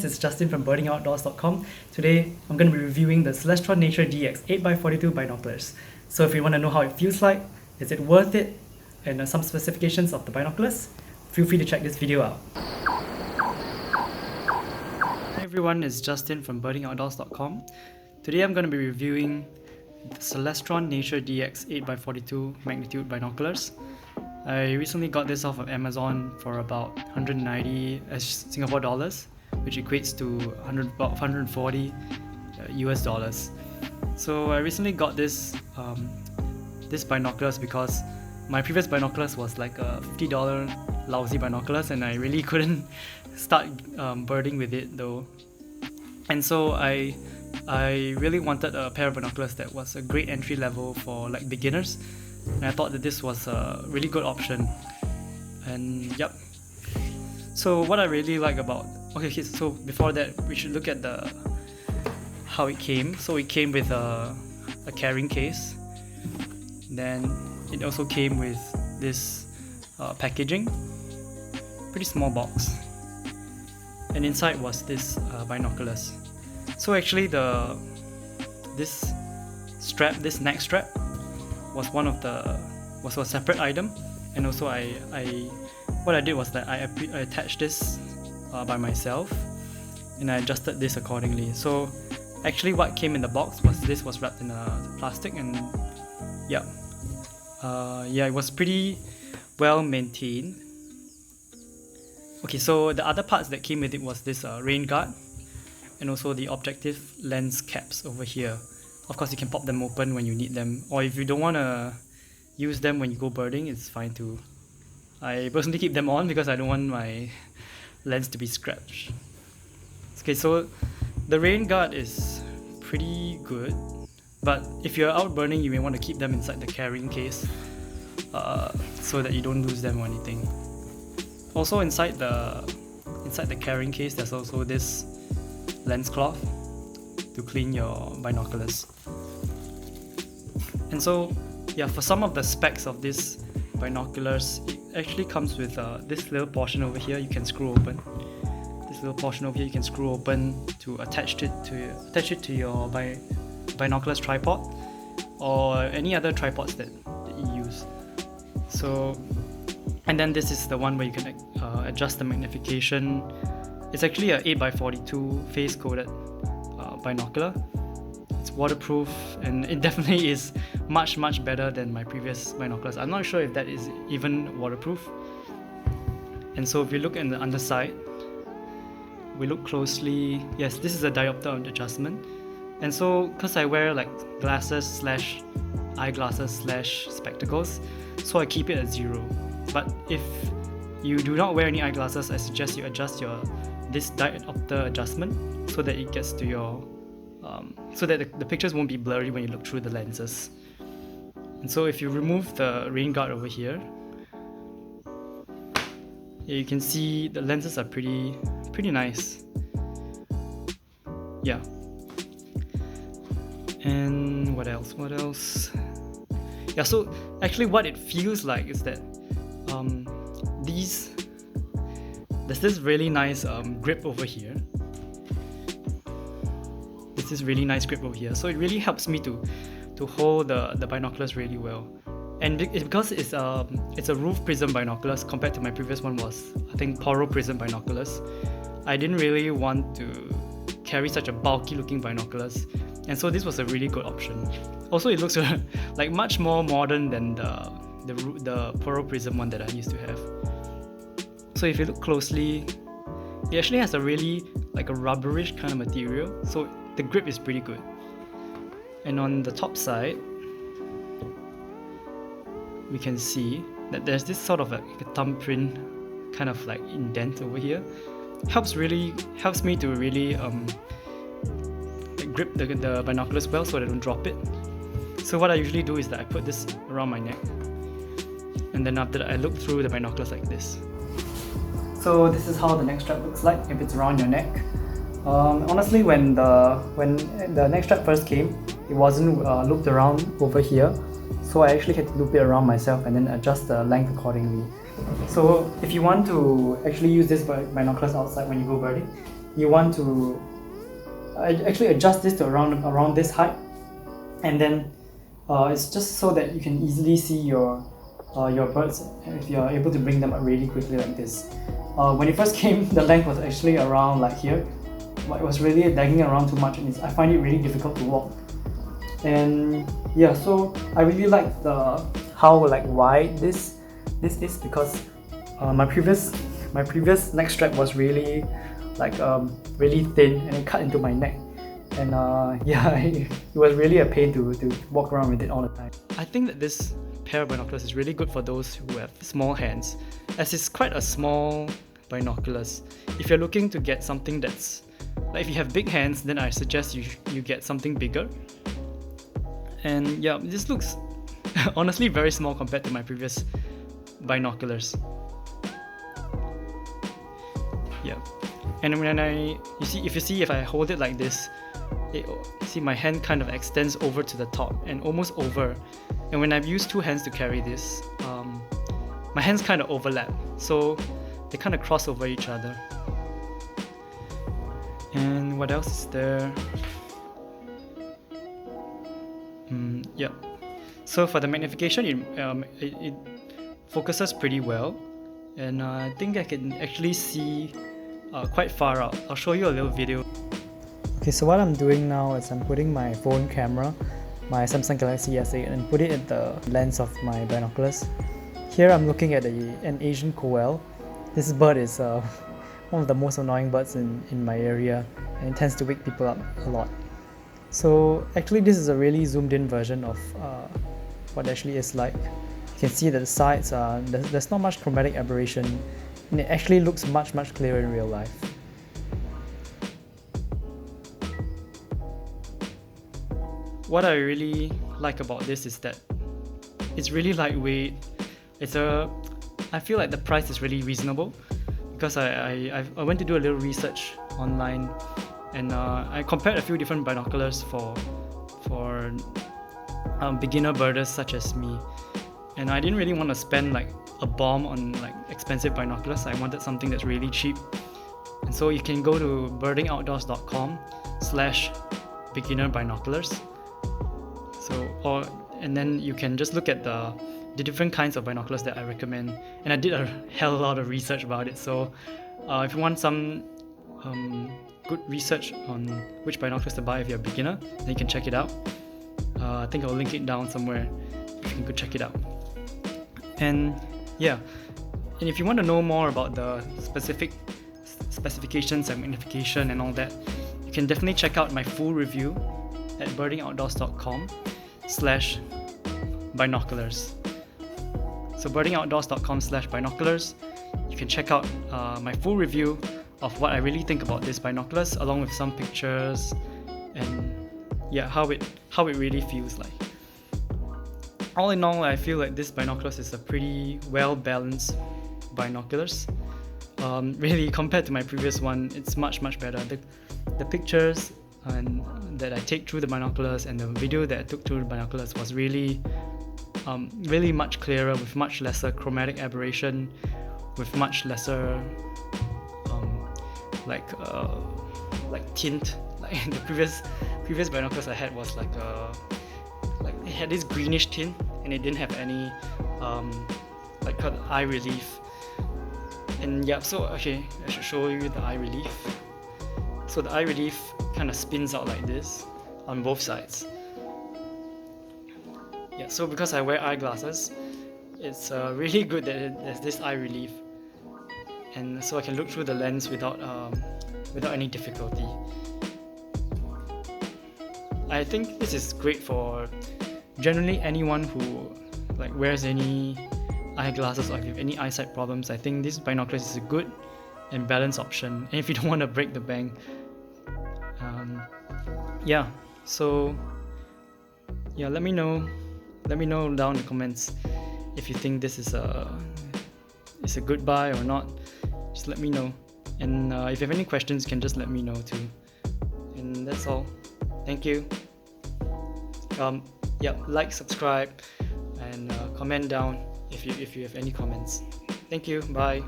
guys, it's Justin from birdingoutdoors.com. Today I'm going to be reviewing the Celestron Nature DX 8x42 binoculars. So if you want to know how it feels like, is it worth it, and some specifications of the binoculars, feel free to check this video out. Hey everyone, it's Justin from birdingoutdoors.com. Today I'm going to be reviewing the Celestron Nature DX 8x42 magnitude binoculars. I recently got this off of Amazon for about 190 Singapore dollars, which equates to about 140 US dollars. So I recently got this binoculars because my previous binoculars was like a $50 lousy binoculars, and I really couldn't start birding with it though. And so I really wanted a pair of binoculars that was a great entry level for like beginners. And I thought that this was a really good option. And yep. So what I really like about so before that we should look at how it came. So it came with a carrying case. Then it also came with this packaging, pretty small box. And inside was this binoculars. So actually this neck strap was was a separate item, and also what I did was that I attached this by myself, and I adjusted this accordingly. So actually what came in the box was this was wrapped in a plastic, and yeah, it was pretty well maintained. Okay, so the other parts that came with it was this rain guard, and also the objective lens caps over here. Of course, you can pop them open when you need them, or if you don't want to use them when you go birding, it's fine too. I personally keep them on because I don't want my lens to be scratched. Okay, so the rain guard is pretty good, but if you're out birding, you may want to keep them inside the carrying case so that you don't lose them or anything. Also inside the carrying case, there's also this lens cloth to clean your binoculars. And so yeah, for some of the specs of this binoculars, it actually comes with this little portion over here you can screw open. This little portion over here you can screw open to attach it to your binoculars tripod or any other tripods that you use. So, and then this is the one where you can adjust the magnification. It's actually a 8x42 phase coded binocular. It's waterproof, and it definitely is much better than my previous binoculars. I'm not sure if that is even waterproof. And so if you look in the underside, we look closely, yes, this is a diopter adjustment. And so because I wear like glasses / eyeglasses / spectacles, so I keep it at 0. But if you do not wear any eyeglasses, I suggest you adjust this diopter adjustment so that it gets to your so that the pictures won't be blurry when you look through the lenses. And so if you remove the rain guard over here, you can see the lenses are pretty nice. Yeah. And what else? Yeah, so actually what it feels like is that there's this really nice grip over here. This really nice grip over here, so it really helps me to hold the binoculars really well. And because it's a roof prism binoculars compared to my previous one was, I think, poro prism binoculars, I didn't really want to carry such a bulky looking binoculars, and so this was a really good option. Also, it looks like much more modern than the poro prism one that I used to have. So if you look closely, it actually has a really like a rubberish kind of material, so the grip is pretty good. And on the top side, we can see that there's this sort of like a thumbprint kind of like indent over here. Helps me to really grip the binoculars well so that I don't drop it. So what I usually do is that I put this around my neck, and then after that I look through the binoculars like this. So this is how the neck strap looks like if it's around your neck. Honestly, when the neck strap first came, it wasn't looped around over here, so I actually had to loop it around myself and then adjust the length accordingly. So if you want to actually use this binoculars outside when you go birding, you want to actually adjust this to around this height, and then it's just so that you can easily see your birds if you are able to bring them up really quickly like this. When it first came, the length was actually around like here, but it was really dragging around too much, and I find it really difficult to walk. And yeah, so I really like how like wide this is, because my previous neck strap was really like really thin, and it cut into my neck, and yeah, it was really a pain to walk around with it all the time. I think that this pair of binoculars is really good for those who have small hands, as it's quite a small binoculars. If you're looking to get something that's like, if you have big hands, then I suggest you get something bigger. And yeah, this looks honestly very small compared to my previous binoculars. Yeah, and when if I hold it like this, see my hand kind of extends over to the top and almost over. And when I've used two hands to carry this, my hands kind of overlap, so they kind of cross over each other. And what else is there? Yeah. So for the magnification, it focuses pretty well, and I think I can actually see quite far out. I'll show you a little video. Okay, so what I'm doing now is I'm putting my phone camera, my Samsung Galaxy S8, and put it at the lens of my binoculars. Here I'm looking at an Asian quail. This bird is one of the most annoying birds in my area, and it tends to wake people up a lot. So actually this is a really zoomed in version of what it actually is like. You can see that the sides there's not much chromatic aberration, and it actually looks much clearer in real life. What I really like about this is that it's really lightweight. I feel like the price is really reasonable, because I went to do a little research online, and I compared a few different binoculars for beginner birders such as me, and I didn't really want to spend like a bomb on like expensive binoculars. I wanted something that's really cheap, and so you can go to birdingoutdoors.com/beginner binoculars. And then you can just look at the different kinds of binoculars that I recommend, and I did a hell of a lot of research about it. So if you want some good research on which binoculars to buy if you're a beginner, then you can check it out. I think I'll link it down somewhere if you can go check it out. And yeah, and if you want to know more about the specific specifications and magnification and all that, you can definitely check out my full review at birdingoutdoors.com/binoculars. So birdingoutdoors.com/binoculars, you can check out my full review of what I really think about these binoculars, along with some pictures, and yeah, how it really feels like. All in all, I feel like this binoculars is a pretty well balanced binoculars. Really, compared to my previous one, it's much better. The pictures that I take through the binoculars and the video that I took through the binoculars was really much clearer, with much lesser chromatic aberration, with much lesser like tint. Like the previous binoculars I had was like it had this greenish tint, and it didn't have any like eye relief. And yeah, so okay, I should show you the eye relief. So the eye relief kind of spins out like this on both sides. Yeah, so because I wear eyeglasses, it's really good that there's this eye relief, and so I can look through the lens without any difficulty. I think this is great for generally anyone who like wears any eyeglasses, or if you have any eyesight problems. I think this binoculars is a good and balanced option, and if you don't want to break the bank. Yeah, so yeah, let me know down in the comments if you think this is a good buy or not. Just let me know, and if you have any questions, you can just let me know too. And that's all. Thank you. Yeah, like, subscribe, and comment down if you have any comments. Thank you. Bye.